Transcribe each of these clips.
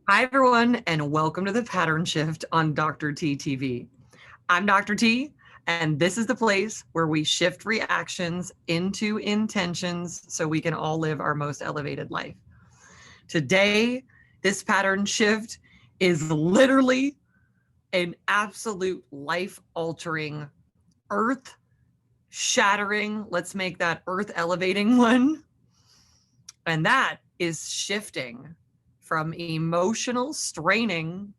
Hi, everyone, and welcome to the Pattern Shift on Dr. T TV. I'm Dr. T, and this is the place where we shift reactions into intentions so we can all live our most elevated life. Today, this pattern shift is literally an absolute life altering, earth shattering, let's make that earth elevating one. And that is shifting from emotional straining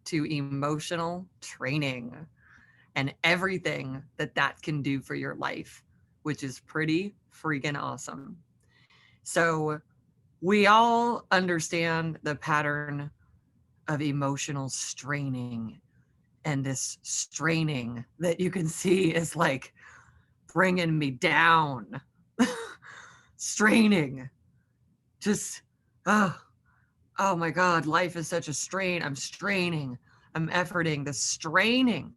to emotional training and everything that that can do for your life, which is pretty freaking awesome. So, we all understand the pattern of emotional straining, and this straining that you can see is like bringing me down, straining, just, oh, oh my God, life is such a strain. I'm straining, I'm efforting, the straining,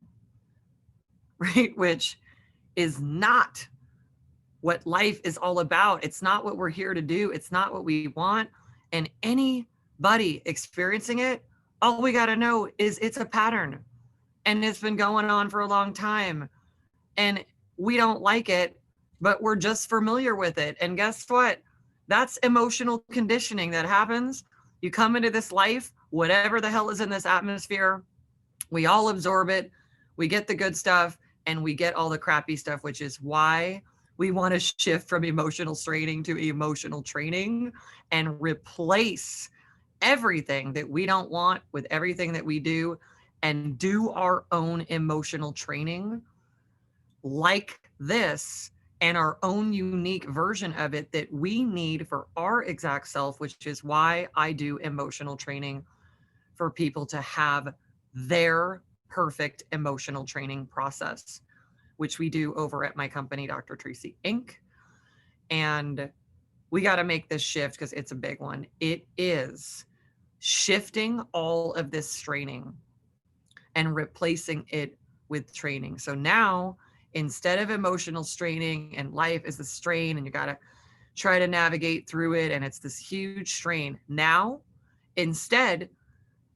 right? Which is not what life is all about. It's not what we're here to do. It's not what we want. And anybody experiencing it, all we got to know is it's a pattern and it's been going on for a long time. And we don't like it, but we're just familiar with it. And guess what? That's emotional conditioning that happens. You come into this life, whatever the hell is in this atmosphere, we all absorb it. We get the good stuff and we get all the crappy stuff, which is why we want to shift from emotional straining to emotional training and replace everything that we don't want with everything that we do and do our own emotional training like this and our own unique version of it that we need for our exact self, which is why I do emotional training for people to have their perfect emotional training process, which we do over at my company, Dr. Tracy Inc. And we got to make this shift because it's a big one. It is shifting all of this straining and replacing it with training. So now, instead of emotional straining and life is the strain and you got to try to navigate through it and it's this huge strain, now instead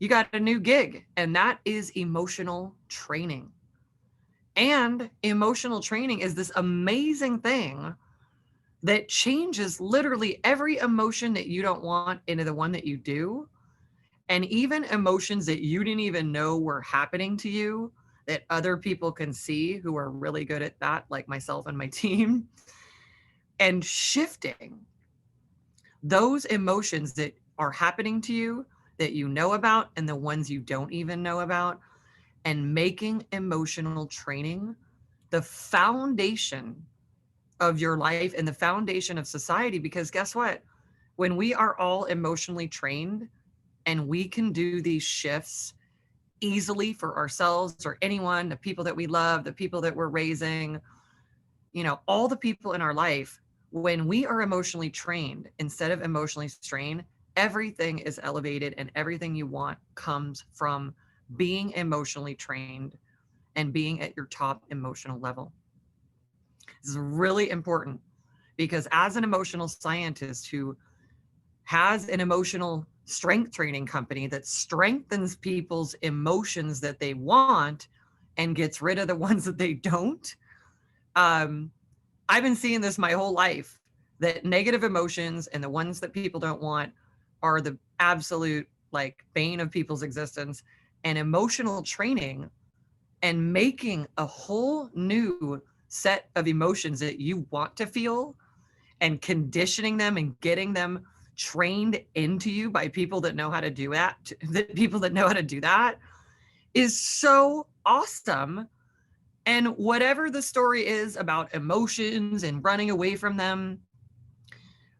you got a new gig, and that is emotional training. And emotional training is this amazing thing that changes literally every emotion that you don't want into the one that you do. And even emotions that you didn't even know were happening to you that other people can see who are really good at that, like myself and my team, and shifting those emotions that are happening to you that you know about and the ones you don't even know about, and making emotional training the foundation of your life and the foundation of society. Because guess what? When we are all emotionally trained and we can do these shifts easily for ourselves or anyone, the people that we love, the people that we're raising, all the people in our life, when we are emotionally trained instead of emotionally strained, everything is elevated and everything you want comes from being emotionally trained and being at your top emotional level. This is really important because as an emotional scientist who has an emotional strength training company that strengthens people's emotions that they want and gets rid of the ones that they don't, I've been seeing this my whole life, that negative emotions and the ones that people don't want are the absolute like bane of people's existence. And emotional training and making a whole new set of emotions that you want to feel and conditioning them and getting them trained into you by people that know how to do that, people that know how to do that is so awesome. And whatever the story is about emotions and running away from them,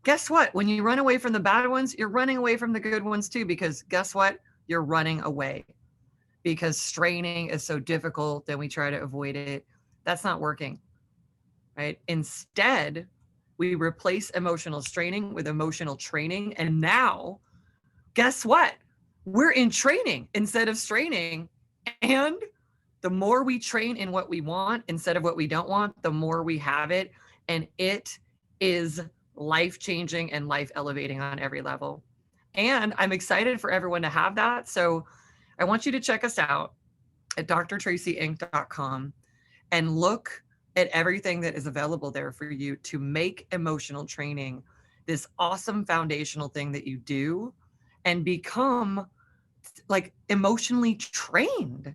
guess what? When you run away from the bad ones, you're running away from the good ones too, because guess what? You're running away because straining is so difficult that we try to avoid it. That's not working, right? Instead, we replace emotional straining with emotional training. And now, guess what? We're in training instead of straining. And the more we train in what we want instead of what we don't want, the more we have it. And it is life changing and life elevating on every level. And I'm excited for everyone to have that. So I want you to check us out at drtracyinc.com and look at everything that is available there for you to make emotional training this awesome foundational thing that you do and become like emotionally trained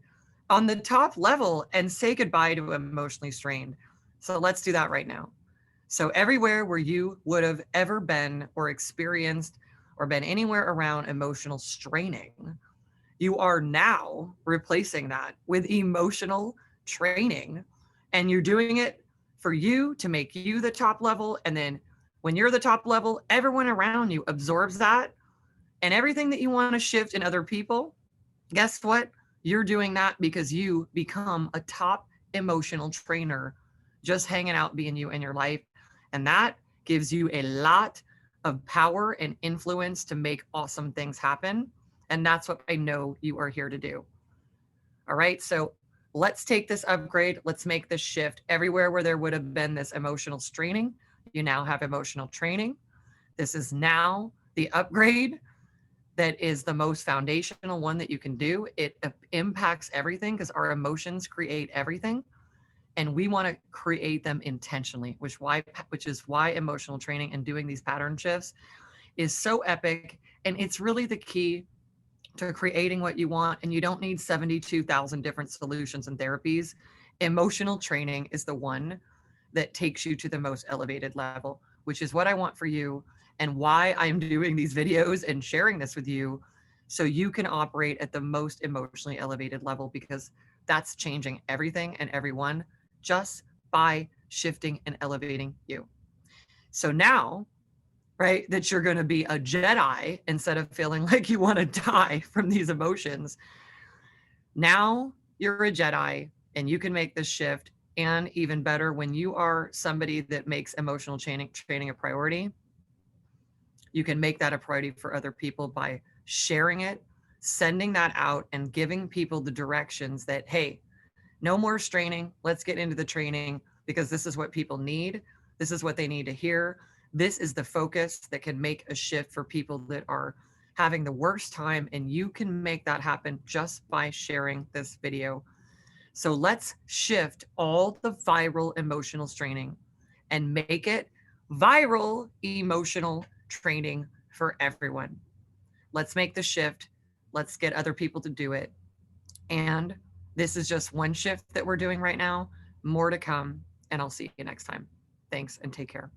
on the top level and say goodbye to emotionally strained. So let's do that right now. So everywhere where you would have ever been or experienced or been anywhere around emotional straining, you are now replacing that with emotional training. And you're doing it for you to make you the top level. And then when you're the top level, everyone around you absorbs that. And everything that you want to shift in other people, guess what? You're doing that because you become a top emotional trainer, just hanging out being you in your life. And that gives you a lot of power and influence to make awesome things happen. And that's what I know you are here to do. All right. So let's take this upgrade. Let's make this shift. Everywhere where there would have been this emotional straining, you now have emotional training. This is now the upgrade that is the most foundational one that you can do. It impacts everything because our emotions create everything. And we want to create them intentionally, which is why emotional training and doing these pattern shifts is so epic. And it's really the key to creating what you want. And you don't need 72,000 different solutions and therapies. Emotional training is the one that takes you to the most elevated level, which is what I want for you and why I'm doing these videos and sharing this with you so you can operate at the most emotionally elevated level, because that's changing everything and everyone just by shifting and elevating you. So now, right, that you're going to be a Jedi instead of feeling like you want to die from these emotions. Now you're a Jedi and you can make this shift. And even better, when you are somebody that makes emotional training a priority, you can make that a priority for other people by sharing it, sending that out, and giving people the directions that, hey, no more straining. Let's get into the training because this is what people need. This is what they need to hear. This is the focus that can make a shift for people that are having the worst time. And you can make that happen just by sharing this video. So let's shift all the viral emotional straining and make it viral emotional training for everyone. Let's make the shift. Let's get other people to do it. And this is just one shift that we're doing right now. More to come. And I'll see you next time. Thanks and take care.